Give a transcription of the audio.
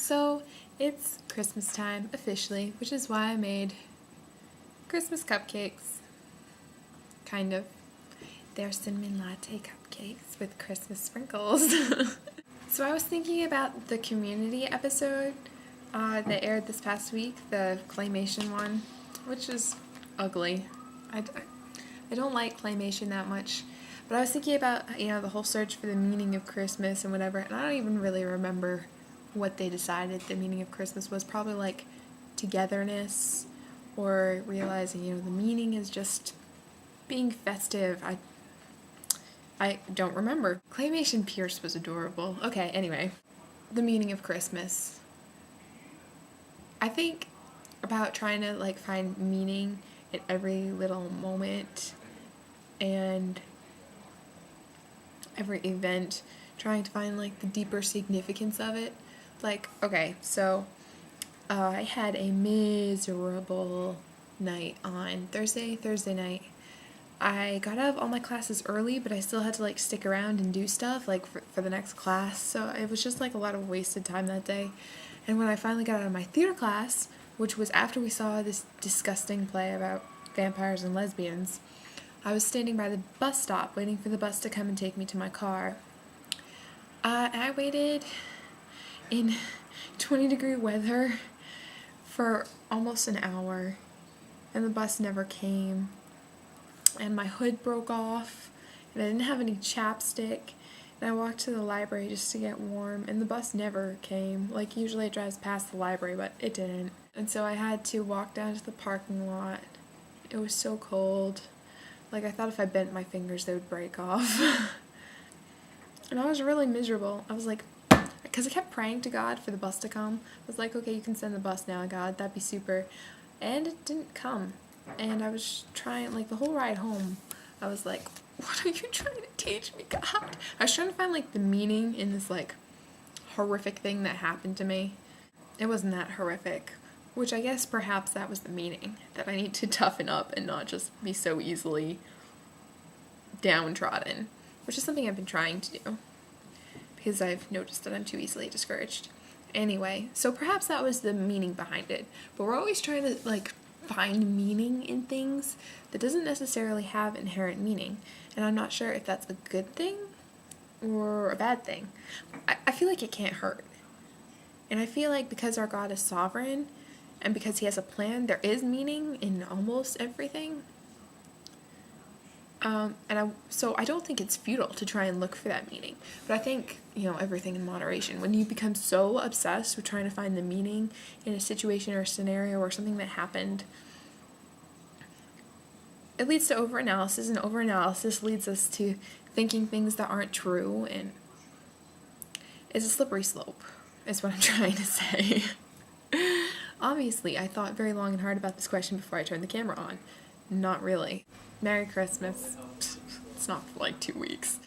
So it's Christmas time officially, which is why I made Christmas cupcakes. Kind of. They're cinnamon latte cupcakes with Christmas sprinkles. So I was thinking about the community episode that aired this past week, the claymation one, which is ugly. I don't like claymation that much. But I was thinking about, the whole search for the meaning of Christmas and whatever, and I don't even really remember what they decided the meaning of Christmas was. Probably like togetherness, or realizing, the meaning is just being festive. I don't remember. Claymation Pierce was adorable. Okay, anyway. The meaning of Christmas. I think about trying to find meaning in every little moment and every event, trying to find the deeper significance of it. Okay, so I had a miserable night on Thursday night. I got out of all my classes early, but I still had to stick around and do stuff for the next class, so it was just a lot of wasted time that day. And when I finally got out of my theater class, which was after we saw this disgusting play about vampires and lesbians, I was standing by the bus stop waiting for the bus to come and take me to my car. And I waited in 20-degree weather for almost an hour, and the bus never came. And my hood broke off, and I didn't have any chapstick, and I walked to the library just to get warm, and the bus never came. Usually it drives past the library, but it didn't. And so I had to walk down to the parking lot. It was so cold. I thought if I bent my fingers, they would break off. And I was really miserable. I was because I kept praying to God for the bus to come. I was okay, you can send the bus now, God, that'd be super. And it didn't come. And I was trying, the whole ride home, I was what are you trying to teach me, God? I was trying to find, the meaning in this, horrific thing that happened to me. It wasn't that horrific, which I guess perhaps that was the meaning, that I need to toughen up and not just be so easily downtrodden, which is something I've been trying to do, because I've noticed that I'm too easily discouraged. Anyway, so perhaps that was the meaning behind it, but we're always trying to, find meaning in things that doesn't necessarily have inherent meaning, and I'm not sure if that's a good thing or a bad thing. I feel it can't hurt, and I feel because our God is sovereign and because he has a plan, there is meaning in almost everything. So I don't think it's futile to try and look for that meaning, but I think, everything in moderation. When you become so obsessed with trying to find the meaning in a situation or a scenario or something that happened, it leads to overanalysis, and overanalysis leads us to thinking things that aren't true, and it's a slippery slope, is what I'm trying to say. Obviously, I thought very long and hard about this question before I turned the camera on. Not really. Merry Christmas. It's not for 2 weeks.